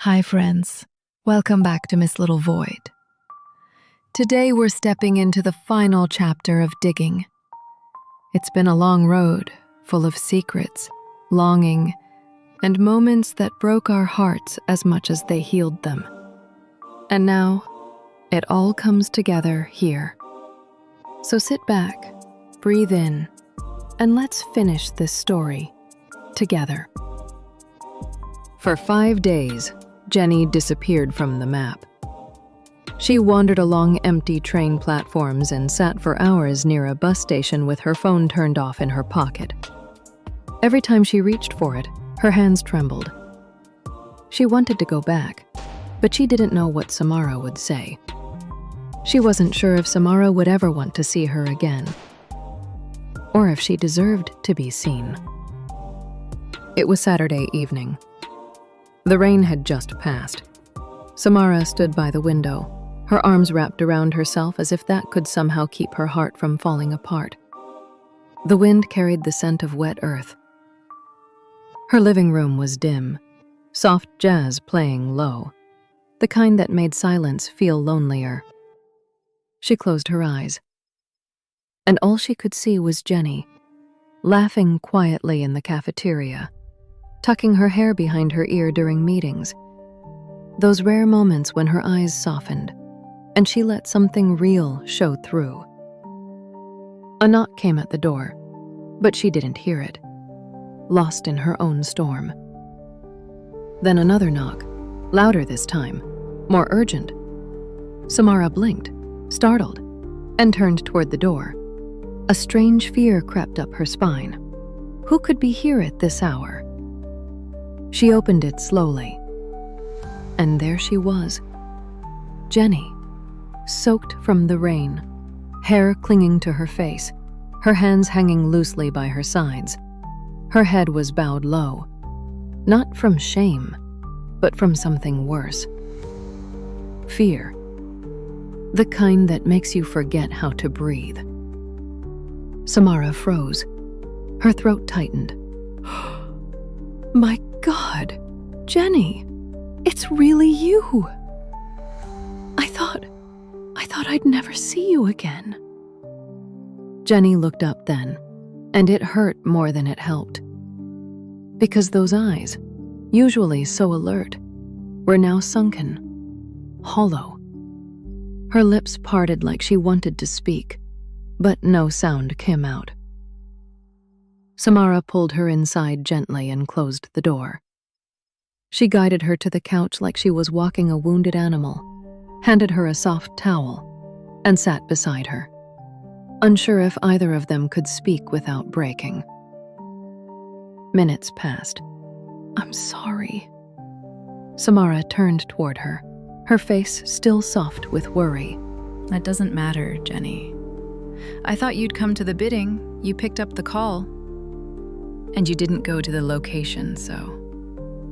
Hi friends, welcome back to Miss Little Void. Today we're stepping into the final chapter of digging. It's been a long road, full of secrets, longing, and moments that broke our hearts as much as they healed them. And now, it all comes together here. So sit back, breathe in, and let's finish this story together. For 5 days, Jenny disappeared from the map. She wandered along empty train platforms and sat for hours near a bus station with her phone turned off in her pocket. Every time she reached for it, her hands trembled. She wanted to go back, but she didn't know what Samara would say. She wasn't sure if Samara would ever want to see her again, or if she deserved to be seen. It was Saturday evening. The rain had just passed. Samara stood by the window, her arms wrapped around herself as if that could somehow keep her heart from falling apart. The wind carried the scent of wet earth. Her living room was dim, soft jazz playing low, the kind that made silence feel lonelier. She closed her eyes, and all she could see was Jenny, laughing quietly in the cafeteria, tucking her hair behind her ear during meetings. Those rare moments when her eyes softened, and she let something real show through. A knock came at the door, but she didn't hear it, lost in her own storm. Then another knock, louder this time, more urgent. Samara blinked, startled, and turned toward the door. A strange fear crept up her spine. Who could be here at this hour? She opened it slowly, and there she was, Jenny, soaked from the rain, hair clinging to her face, her hands hanging loosely by her sides. Her head was bowed low, not from shame, but from something worse. Fear, the kind that makes you forget how to breathe. Samara froze, her throat tightened. My God, Jenny, it's really you. I thought I'd never see you again. Jenny looked up then, and it hurt more than it helped. Because those eyes, usually so alert, were now sunken, hollow. Her lips parted like she wanted to speak, but no sound came out. Samara pulled her inside gently and closed the door. She guided her to the couch like she was walking a wounded animal, handed her a soft towel, and sat beside her, unsure if either of them could speak without breaking. Minutes passed. I'm sorry. Samara turned toward her, her face still soft with worry. That doesn't matter, Jenny. I thought you'd come to the bidding. You picked up the call. And you didn't go to the location, so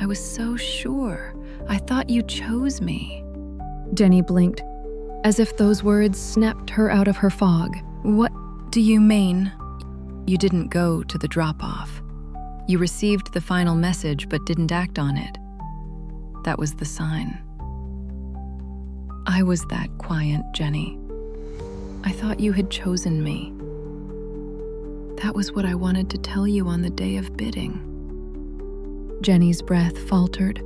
I was so sure. I thought you chose me. Jenny blinked, as if those words snapped her out of her fog. What do you mean? You didn't go to the drop-off. You received the final message but didn't act on it. That was the sign. I was that quiet, Jenny. I thought you had chosen me. That was what I wanted to tell you on the day of bidding. Jenny's breath faltered,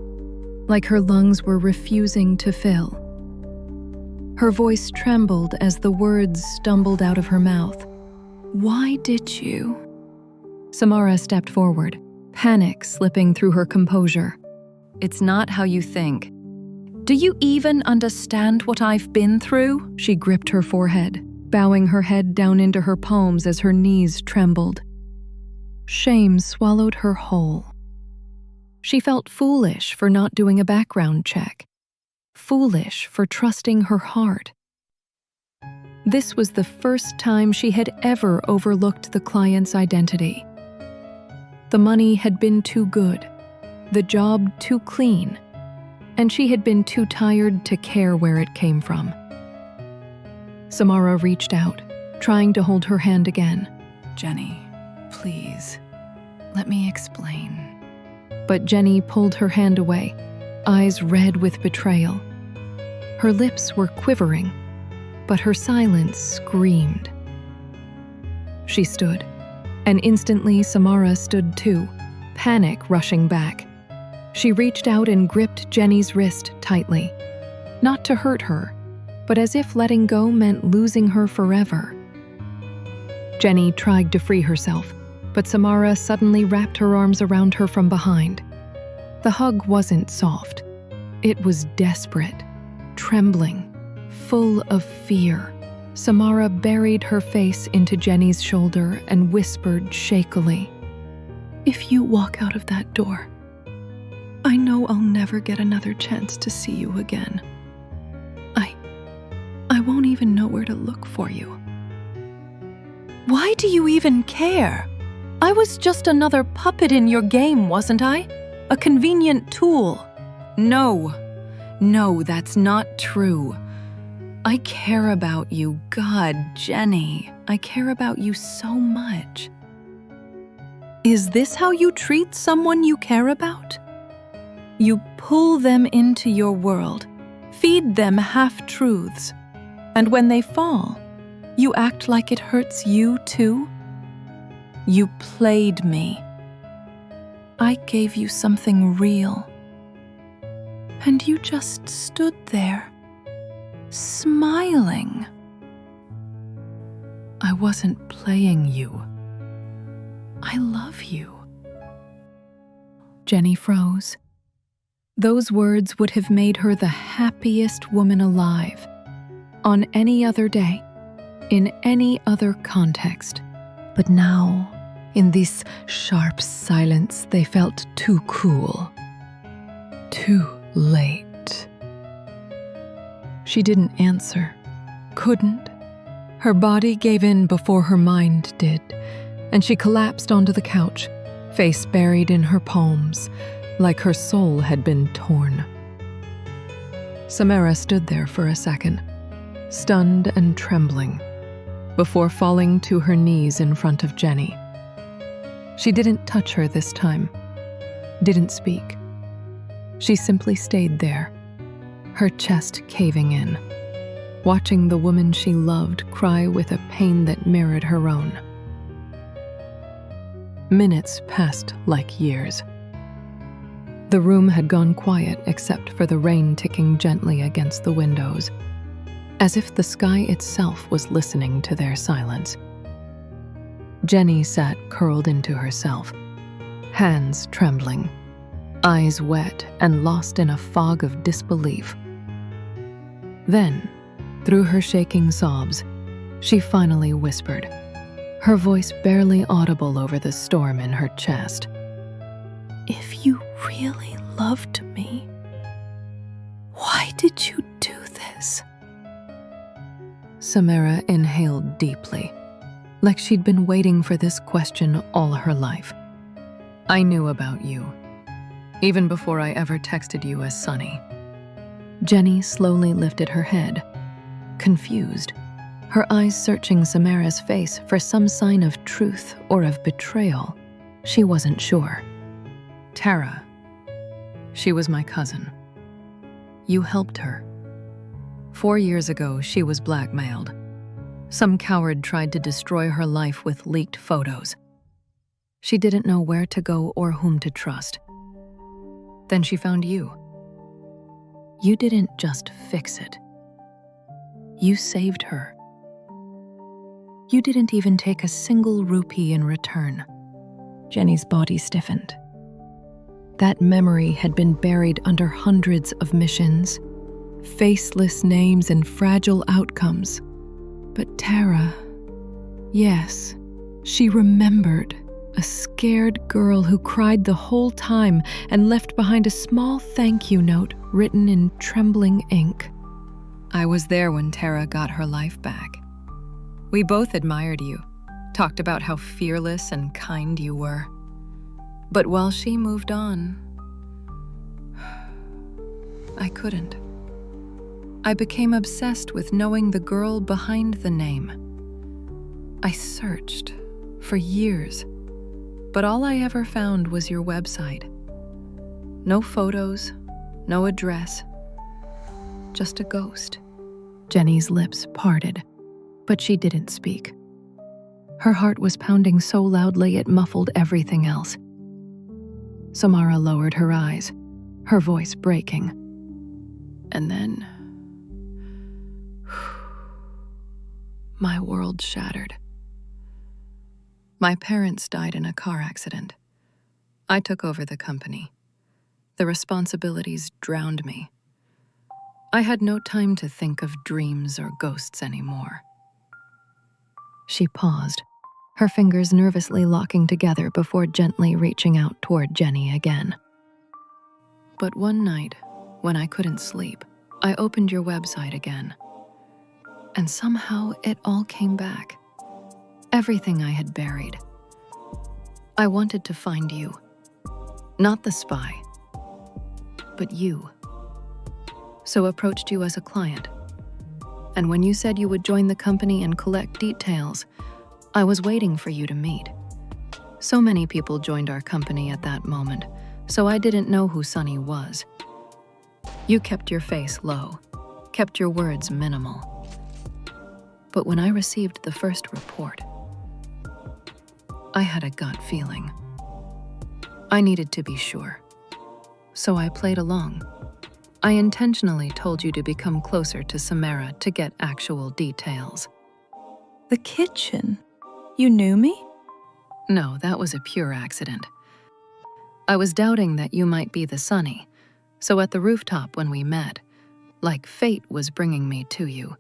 like her lungs were refusing to fill. Her voice trembled as the words stumbled out of her mouth. Why did you? Samara stepped forward, panic slipping through her composure. It's not how you think. Do you even understand what I've been through? She gripped her forehead, bowing her head down into her palms as her knees trembled. Shame swallowed her whole. She felt foolish for not doing a background check, foolish for trusting her heart. This was the first time she had ever overlooked the client's identity. The money had been too good, the job too clean, and she had been too tired to care where it came from. Samara reached out, trying to hold her hand again. Jenny, please, let me explain. But Jenny pulled her hand away, eyes red with betrayal. Her lips were quivering, but her silence screamed. She stood, and instantly Samara stood too, panic rushing back. She reached out and gripped Jenny's wrist tightly, not to hurt her, but as if letting go meant losing her forever. Jenny tried to free herself, but Samara suddenly wrapped her arms around her from behind. The hug wasn't soft. It was desperate, trembling, full of fear. Samara buried her face into Jenny's shoulder and whispered shakily, "If you walk out of that door, I know I'll never get another chance to see you again. I won't even know where to look for you." "Why do you even care? I was just another puppet in your game, wasn't I? A convenient tool." No, that's not true. I care about you. God, Jenny, I care about you so much. Is this how you treat someone you care about? You pull them into your world, feed them half-truths, and when they fall, you act like it hurts you too? You played me. I gave you something real. And you just stood there, smiling. I wasn't playing you. I love you. Jenny froze. Those words would have made her the happiest woman alive. On any other day, in any other context. But now, in this sharp silence, they felt too cruel. Too late. She didn't answer. Couldn't. Her body gave in before her mind did, and she collapsed onto the couch, face buried in her palms, like her soul had been torn. Samara stood there for a second, stunned and trembling, before falling to her knees in front of Jenny. She didn't touch her this time, didn't speak. She simply stayed there, her chest caving in, watching the woman she loved cry with a pain that mirrored her own. Minutes passed like years. The room had gone quiet except for the rain ticking gently against the windows, as if the sky itself was listening to their silence. Jenny sat curled into herself, hands trembling, eyes wet and lost in a fog of disbelief. Then, through her shaking sobs, she finally whispered, her voice barely audible over the storm in her chest. "If you really loved me, why did you do this?" Samara inhaled deeply, like she'd been waiting for this question all her life. "I knew about you, even before I ever texted you as Sunny." Jenny slowly lifted her head, confused, her eyes searching Samara's face for some sign of truth or of betrayal. She wasn't sure. "Tara, she was my cousin. You helped her. 4 years ago, she was blackmailed. Some coward tried to destroy her life with leaked photos. She didn't know where to go or whom to trust. Then she found you. You didn't just fix it. You saved her. You didn't even take a single rupee in return." Jenny's body stiffened. That memory had been buried under hundreds of missions, faceless names and fragile outcomes. But Tara, yes, she remembered, a scared girl who cried the whole time and left behind a small thank you note written in trembling ink. "I was there when Tara got her life back. We both admired you, talked about how fearless and kind you were. But while she moved on, I couldn't. I became obsessed with knowing the girl behind the name. I searched for years, but all I ever found was your website. No photos, No address. Just a ghost. Jenny's lips parted, but she didn't speak. Her heart was pounding so loudly it muffled everything else. Samara lowered her eyes, her voice breaking. And then, my world shattered. My parents died in a car accident. I took over the company. The responsibilities drowned me. I had no time to think of dreams or ghosts anymore. She paused, her fingers nervously locking together before gently reaching out toward Jenny again. But one night, when I couldn't sleep, I opened your website again. And somehow it all came back. Everything I had buried. I wanted to find you. Not the spy, but you. So approached you as a client. And when you said you would join the company and collect details, I was waiting for you to meet. So many people joined our company at that moment, so I didn't know who Sunny was. You kept your face low, kept your words minimal. But when I received the first report, I had a gut feeling. I needed to be sure. So I played along. I intentionally told you to become closer to Samara to get actual details. The kitchen? You knew me? No, that was a pure accident. I was doubting that you might be the Sunny, so at the rooftop when we met, like fate was bringing me to you,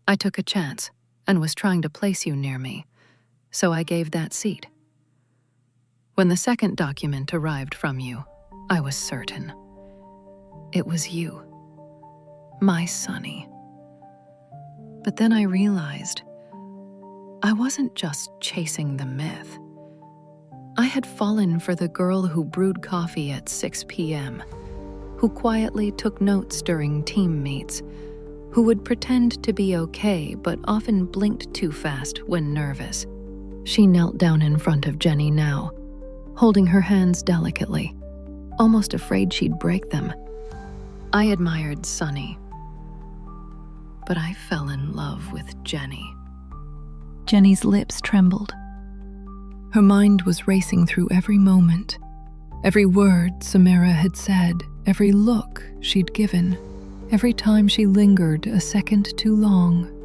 I took a chance and was trying to place you near me, so I gave that seat. When the second document arrived from you, I was certain. It was you, my Sunny. But then I realized I wasn't just chasing the myth. I had fallen for the girl who brewed coffee at 6 p.m., who quietly took notes during team meets, who would pretend to be okay but often blinked too fast when nervous. She knelt down in front of Jenny now, holding her hands delicately, almost afraid she'd break them. I admired Sunny, but I fell in love with Jenny. Jenny's lips trembled. Her mind was racing through every moment, every word Samara had said, every look she'd given, every time she lingered a second too long.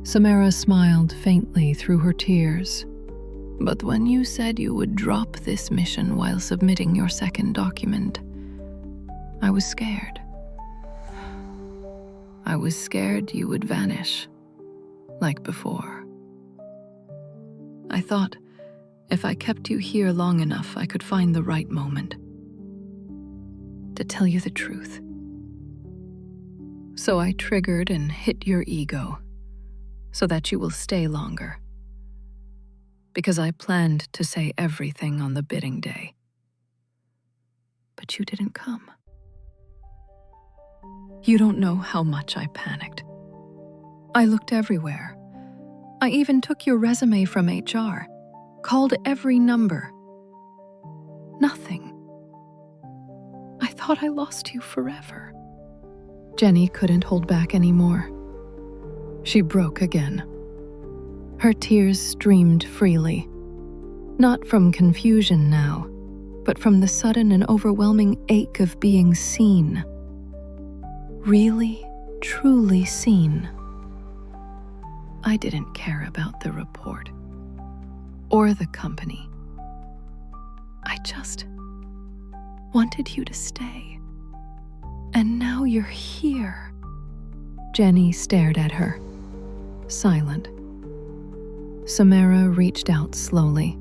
Samara smiled faintly through her tears. But when you said you would drop this mission while submitting your second document, I was scared. I was scared you would vanish, like before. I thought if I kept you here long enough, I could find the right moment to tell you the truth. So I triggered and hit your ego so that you will stay longer. Because I planned to say everything on the bidding day. But you didn't come. You don't know how much I panicked. I looked everywhere. I even took your resume from HR, called every number. Nothing. I thought I lost you forever. Jenny couldn't hold back anymore. She broke again. Her tears streamed freely, not from confusion now, but from the sudden and overwhelming ache of being seen. Really, truly seen. I didn't care about the report or the company. I just wanted you to stay. And now you're here. Jenny stared at her, silent. Samara reached out slowly,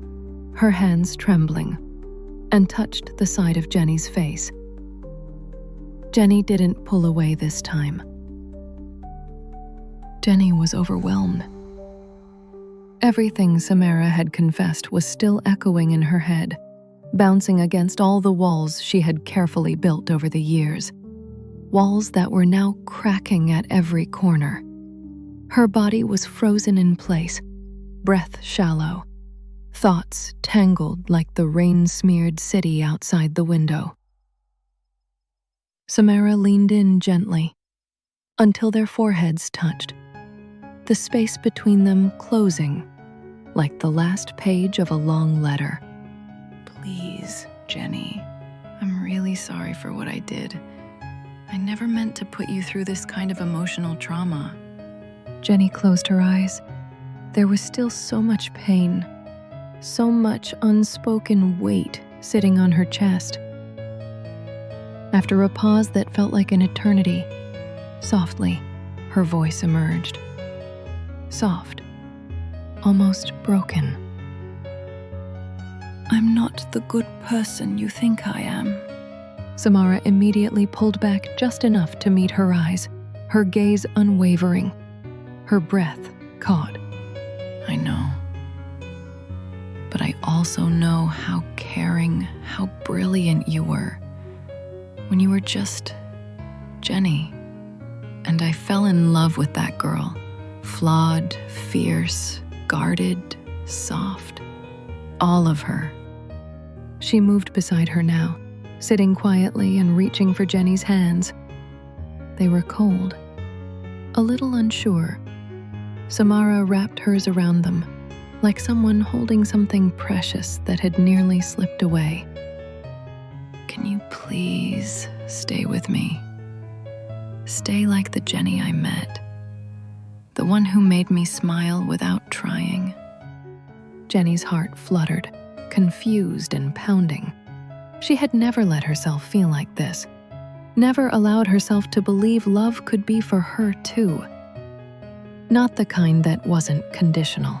her hands trembling, and touched the side of Jenny's face. Jenny didn't pull away this time. Jenny was overwhelmed. Everything Samara had confessed was still echoing in her head, bouncing against all the walls she had carefully built over the years, walls that were now cracking at every corner. Her body was frozen in place, breath shallow, thoughts tangled like the rain-smeared city outside the window. Samara leaned in gently, until their foreheads touched, the space between them closing like the last page of a long letter. Please, Jenny. I'm really sorry for what I did. I never meant to put you through this kind of emotional trauma. Jenny closed her eyes. There was still so much pain, so much unspoken weight sitting on her chest. After a pause that felt like an eternity, softly, her voice emerged. Soft, almost broken. I'm not the good person you think I am. Samara immediately pulled back just enough to meet her eyes, her gaze unwavering, her breath caught. I know. But I also know how caring, how brilliant you were when you were just Jenny. And I fell in love with that girl. Flawed, fierce, guarded, soft. All of her. She moved beside her now, sitting quietly and reaching for Jenny's hands. They were cold, a little unsure. Samara wrapped hers around them, like someone holding something precious that had nearly slipped away. Can you please stay with me? Stay like the Jenny I met. The one who made me smile without trying. Jenny's heart fluttered, confused and pounding. She had never let herself feel like this, never allowed herself to believe love could be for her too. Not the kind that wasn't conditional.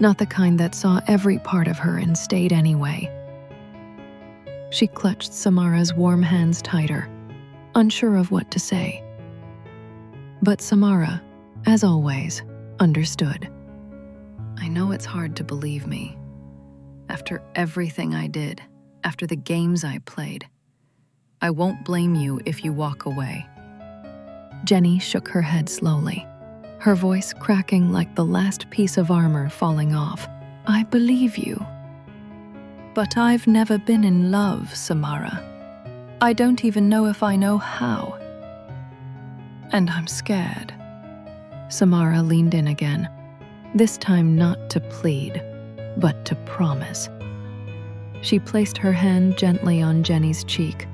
Not the kind that saw every part of her and stayed anyway. She clutched Samara's warm hands tighter, unsure of what to say. But Samara, as always, understood. I know it's hard to believe me. After everything I did, after the games I played, I won't blame you if you walk away. Jenny shook her head slowly, her voice cracking like the last piece of armor falling off. I believe you. But I've never been in love, Samara. I don't even know if I know how. And I'm scared. Samara leaned in again, this time not to plead, but to promise. She placed her hand gently on Jenny's cheek,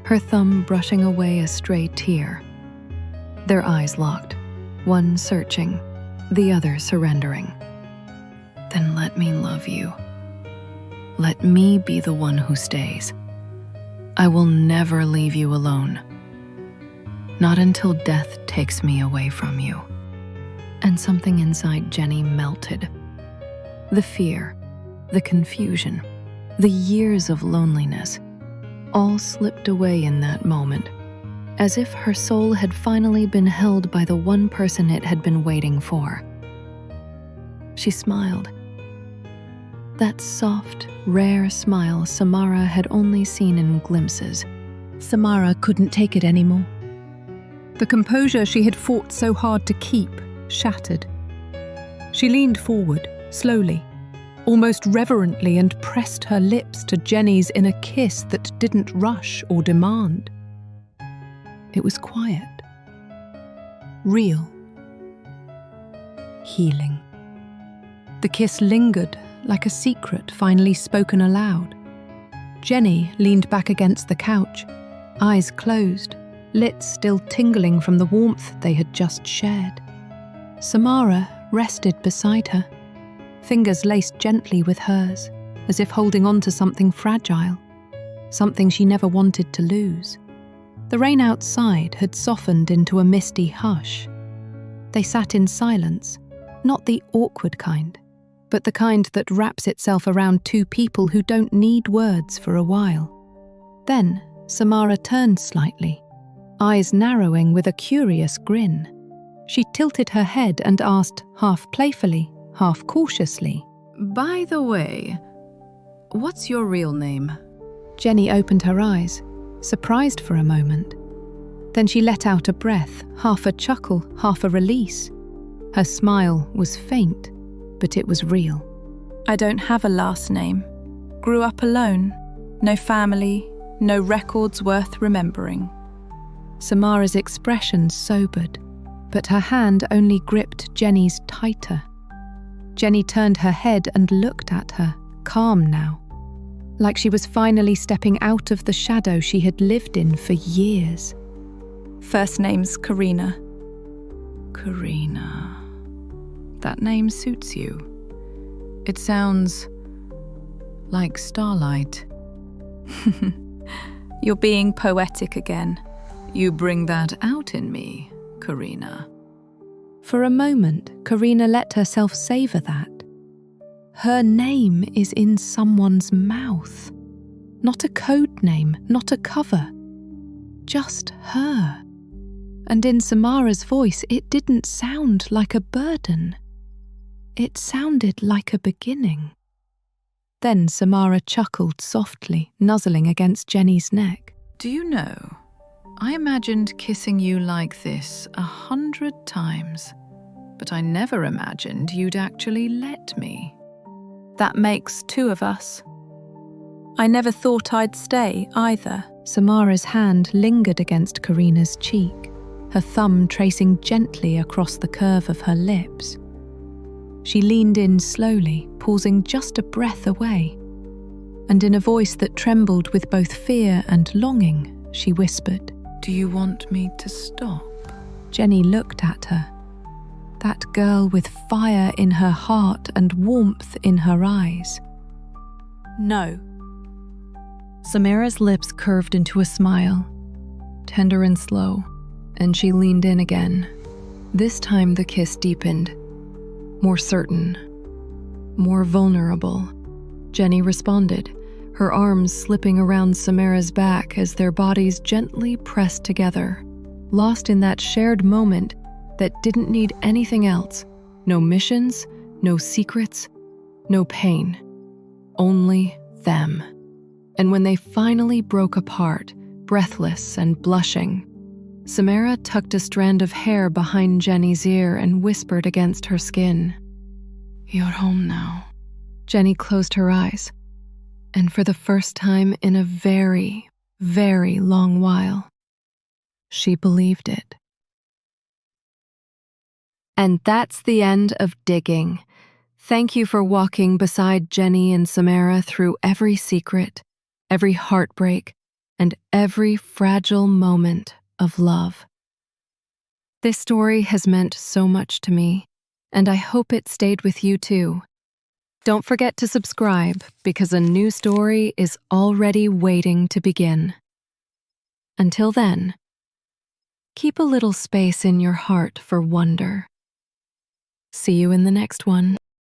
her thumb brushing away a stray tear. Their eyes locked, one searching, the other surrendering. Then let me love you. Let me be the one who stays. I will never leave you alone. Not until death takes me away from you. And something inside Jenny melted. The fear, the confusion, the years of loneliness, all slipped away in that moment, as if her soul had finally been held by the one person it had been waiting for. She smiled. That soft, rare smile Samara had only seen in glimpses. Samara couldn't take it anymore. The composure she had fought so hard to keep shattered. She leaned forward, slowly, almost reverently, and pressed her lips to Jenny's in a kiss that didn't rush or demand. It was quiet, real, healing. The kiss lingered like a secret finally spoken aloud. Jenny leaned back against the couch, eyes closed, lids still tingling from the warmth they had just shared. Samara rested beside her, fingers laced gently with hers, as if holding on to something fragile, something she never wanted to lose. The rain outside had softened into a misty hush. They sat in silence, not the awkward kind, but the kind that wraps itself around two people who don't need words for a while. Then Samara turned slightly, eyes narrowing with a curious grin. She tilted her head and asked, half playfully, half cautiously, By the way, what's your real name? Jenny opened her eyes, surprised for a moment. Then she let out a breath, half a chuckle, half a release. Her smile was faint, but it was real. I don't have a last name. Grew up alone. No family, no records worth remembering. Samara's expression sobered, but her hand only gripped Jenny's tighter. Jenny turned her head and looked at her, calm now, like she was finally stepping out of the shadow she had lived in for years. First name's Karina. Karina. That name suits you. It sounds like starlight. You're being poetic again. You bring that out in me, Karina. For a moment, Karina let herself savor that. Her name is in someone's mouth. Not a code name, not a cover. Just her. And in Samara's voice, it didn't sound like a burden. It sounded like a beginning. Then Samara chuckled softly, nuzzling against Jenny's neck. Do you know, I imagined kissing you like this 100 times, but I never imagined you'd actually let me. That makes two of us. I never thought I'd stay either. Samara's hand lingered against Karina's cheek, her thumb tracing gently across the curve of her lips. She leaned in slowly, pausing just a breath away. And in a voice that trembled with both fear and longing, she whispered, Do you want me to stop? Jenny looked at her. That girl with fire in her heart and warmth in her eyes. No. Samara's lips curved into a smile, tender and slow, and she leaned in again. This time the kiss deepened, more certain, more vulnerable. Jenny responded, her arms slipping around Samara's back as their bodies gently pressed together, lost in that shared moment that didn't need anything else. No missions, no secrets, no pain. Only them. And when they finally broke apart, breathless and blushing, Samara tucked a strand of hair behind Jenny's ear and whispered against her skin. You're home now. Jenny closed her eyes, and for the first time in a very, very long while, she believed it. And that's the end of Digging. Thank you for walking beside Jenny and Samara through every secret, every heartbreak, and every fragile moment of love. This story has meant so much to me, and I hope it stayed with you too. Don't forget to subscribe because a new story is already waiting to begin. Until then, keep a little space in your heart for wonder. See you in the next one.